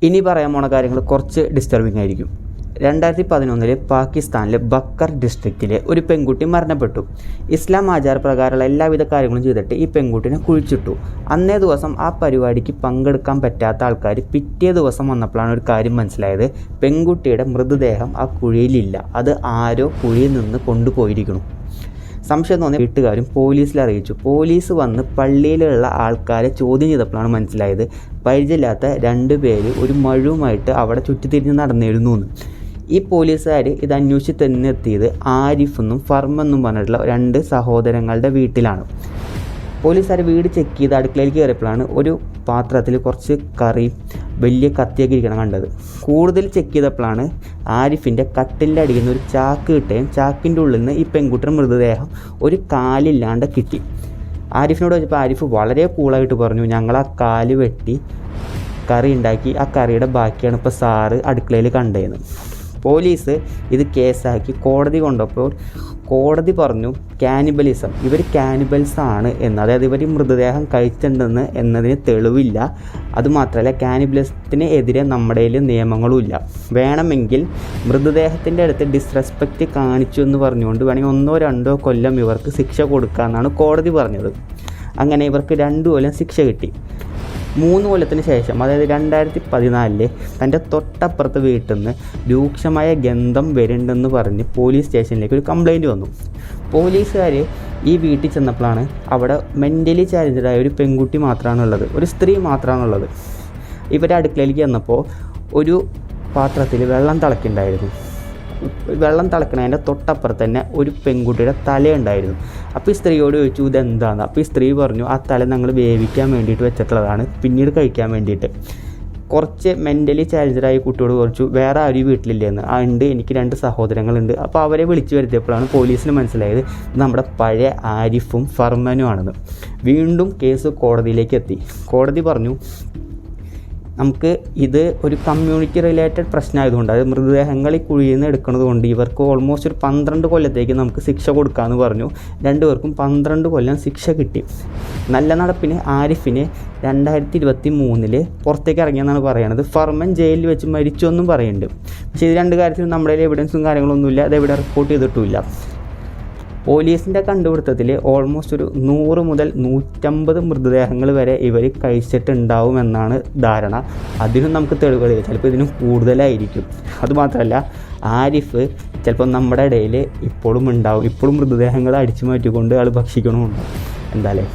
ഇനി പറയാൻ പോണ കാര്യങ്ങൾ കുറച്ച് ഡിസ്റ്റർബിംഗ് ആയിരിക്കും. 2011 പാകിസ്ഥാനിലെ ബക്കർ ഡിസ്ട്രിക്റ്റിലെ ഒരു പെൺകുട്ടി മരണപ്പെട്ടു. ഇസ്ലാം ആചാരപ്രകാരമുള്ള എല്ലാവിധ കാര്യങ്ങളും ചെയ്തിട്ട് ഈ പെൺകുട്ടിനെ കുഴിച്ചിട്ടു. അന്നേ ദിവസം ആ പരിപാടിക്ക് പങ്കെടുക്കാൻ പറ്റാത്ത ആൾക്കാർ പിറ്റേ ദിവസം വന്നപ്പോഴാണ് ഒരു കാര്യം മനസ്സിലായത്. പെൺകുട്ടിയുടെ മൃതദേഹം ആ കുഴിയിലില്ല. അത് ആരോ കുഴിയിൽ നിന്ന് കൊണ്ടുപോയിരിക്കുന്നു. സംശയം തോന്നിയ വീട്ടുകാരും പോലീസിൽ അറിയിച്ചു. പോലീസ് വന്ന് പള്ളിയിലുള്ള ആൾക്കാരെ ചോദ്യം ചെയ്തപ്പോഴാണ് മനസ്സിലായത് പരിചയമില്ലാത്ത 2 പേര് ഒരു മഴുവുമായിട്ട് അവിടെ ചുറ്റിത്തിരിഞ്ഞ് നടന്നിരുന്നു എന്ന്. ഈ പോലീസുകാർ ഇത് അന്വേഷിച്ച് തന്നെ എത്തിയത് ആരിഫ് എന്നും ഫർമ എന്നും പറഞ്ഞിട്ടുള്ള 2 സഹോദരങ്ങളുടെ വീട്ടിലാണ്. പോലീസുകാർ വീട് ചെക്ക് ചെയ്ത് അടുക്കളയിൽ കയറിയപ്പോഴാണ് ഒരു പാത്രത്തിൽ കുറച്ച് കറി വലിയ കത്തിയൊക്കെ ഇരിക്കണം കണ്ടത്. കൂടുതൽ ചെക്ക് ചെയ്തപ്പോഴാണ് ആരിഫിൻ്റെ കട്ടിലിൻ്റെ അടിയിൽ നിന്ന് ഒരു ചാക്ക് കിട്ടുകയും ചാക്കിൻ്റെ ഉള്ളിൽ നിന്ന് ഈ പെൺകുട്ടിയുടെ മൃതദേഹം ഒരു കാലില്ലാണ്ട് കിട്ടി. ആരിഫിനോട് ചോദിച്ചപ്പോൾ ആരിഫ് വളരെ കൂളായിട്ട് പറഞ്ഞു, ഞങ്ങൾ ആ കാല് വെട്ടി കറി ഉണ്ടാക്കി, ആ കറിയുടെ ബാക്കിയാണ് ഇപ്പോൾ സാറ് അടുക്കളയിൽ കണ്ടതെന്ന്. പോലീസ് ഇത് കേസാക്കി കോടതി കൊണ്ടപ്പോൾ കോടതി പറഞ്ഞു കാനിബലിസം, ഇവർ കാനിബൽസാണ് എന്ന്. അതായത് ഇവർ മൃതദേഹം കഴിച്ചിട്ടുണ്ടെന്ന് എന്നതിന് തെളിവില്ല. അതുമാത്രമല്ല കാനിബലിസത്തിന് എതിരെ നമ്മുടെ നിയമങ്ങളുമില്ല. വേണമെങ്കിൽ മൃതദേഹത്തിൻ്റെ അടുത്ത് ഡിസ്റെസ്പെക്റ്റ് കാണിച്ചു എന്ന് പറഞ്ഞുകൊണ്ട് വേണമെങ്കിൽ 1-2 കൊല്ലം ഇവർക്ക് ശിക്ഷ കൊടുക്കാമെന്നാണ് കോടതി പറഞ്ഞത്. അങ്ങനെ ഇവർക്ക് 2 കൊല്ലം ശിക്ഷ കിട്ടി. 3 കൊല്ലത്തിന് ശേഷം, അതായത് 2014 തൻ്റെ തൊട്ടപ്പുറത്ത് വീട്ടിൽ നിന്ന് രൂക്ഷമായ ഗന്ധം വരുന്നുണ്ടെന്ന് പറഞ്ഞ് പോലീസ് സ്റ്റേഷനിലേക്ക് ഒരു കംപ്ലയിൻറ്റ് വന്നു. പോലീസുകാർ ഈ വീട്ടിൽ ചെന്നപ്പോഴാണ് അവിടെ മെൻ്റലി ചാലഞ്ചായ ഒരു പെൺകുട്ടി മാത്രമാണുള്ളത്, ഒരു സ്ത്രീ മാത്രമാണുള്ളത്. ഇവരുടെ അടുക്കളയിലേക്ക് ചെന്നപ്പോൾ ഒരു പാത്രത്തിൽ വെള്ളം തിളക്കുന്നുണ്ടായിരുന്നു. വെള്ളം തിളക്കണതിൻ്റെ തൊട്ടപ്പുറത്ത് തന്നെ ഒരു പെൺകുട്ടിയുടെ തലയുണ്ടായിരുന്നു. അപ്പോൾ ഈ സ്ത്രീയോട് ചോദിച്ചു ഇതെന്താണ്. അപ്പോൾ ഈ സ്ത്രീ പറഞ്ഞു ആ തല ഞങ്ങൾ വേവിക്കാൻ വേണ്ടിയിട്ട് വെച്ചിട്ടുള്ളതാണ്, പിന്നീട് കഴിക്കാൻ വേണ്ടിയിട്ട്. കുറച്ച് മെൻ്റലി ചാലഞ്ചറായ കുട്ടിയോട് കുറച്ചു വേറെ ആരും വീട്ടിലില്ലെന്ന്. ഉണ്ട്, എനിക്ക് 2 സഹോദരങ്ങളുണ്ട്. അപ്പോൾ അവരെ വിളിച്ചു വരുത്തിയപ്പോഴാണ് പോലീസിന് മനസ്സിലായത് നമ്മുടെ പഴയ ആരിഫും ഫർമനും ആണെന്ന്. വീണ്ടും കേസ് കോടതിയിലേക്ക് എത്തി. കോടതി പറഞ്ഞു നമുക്ക് ഇത് ഒരു കമ്മ്യൂണിറ്റി റിലേറ്റഡ് പ്രശ്നമായതുകൊണ്ട്, അത് മൃതദേഹങ്ങൾ ഈ കുഴിയിൽ നിന്ന് എടുക്കുന്നത് കൊണ്ട് ഇവർക്ക് ഓൾമോസ്റ്റ് ഒരു 12 കൊല്ലത്തേക്ക് നമുക്ക് ശിക്ഷ കൊടുക്കാമെന്ന് പറഞ്ഞു. 2 പേർക്കും 12 കൊല്ലം ശിക്ഷ കിട്ടി. നല്ല നടപ്പിന് ആരിഫിന് 2023 പുറത്തേക്ക് ഇറങ്ങിയെന്നാണ് പറയുന്നത്. ഫർമൻ ജയിലിൽ വെച്ച് മരിച്ചു എന്നും പറയുന്നുണ്ട്. പക്ഷേ ഇത് 2 കാര്യത്തിലും നമ്മുടെ എവിഡൻസും കാര്യങ്ങളൊന്നുമില്ല, അതെവിടെ റിപ്പോർട്ട് ചെയ്തിട്ടുമില്ല. പോലീസിൻ്റെ കണ്ടുപിടുത്തത്തിൽ ഓൾമോസ്റ്റ് ഒരു 100 മുതൽ 150 മൃതദേഹങ്ങൾ വരെ ഇവർ കഴിച്ചിട്ടുണ്ടാവുമെന്നാണ് ധാരണ. അതിനും നമുക്ക് തെളിവുകളില്ല, ചിലപ്പോൾ ഇതിനും കൂടുതലായിരിക്കും. അതുമാത്രമല്ല ആരിഫ് ചിലപ്പോൾ നമ്മുടെ ഇടയിൽ ഇപ്പോഴും ഉണ്ടാവും, ഇപ്പോഴും മൃതദേഹങ്ങൾ അടിച്ചു മാറ്റിക്കൊണ്ട് ആൾ ഭക്ഷിക്കണമുണ്ടാവും. എന്തായാലും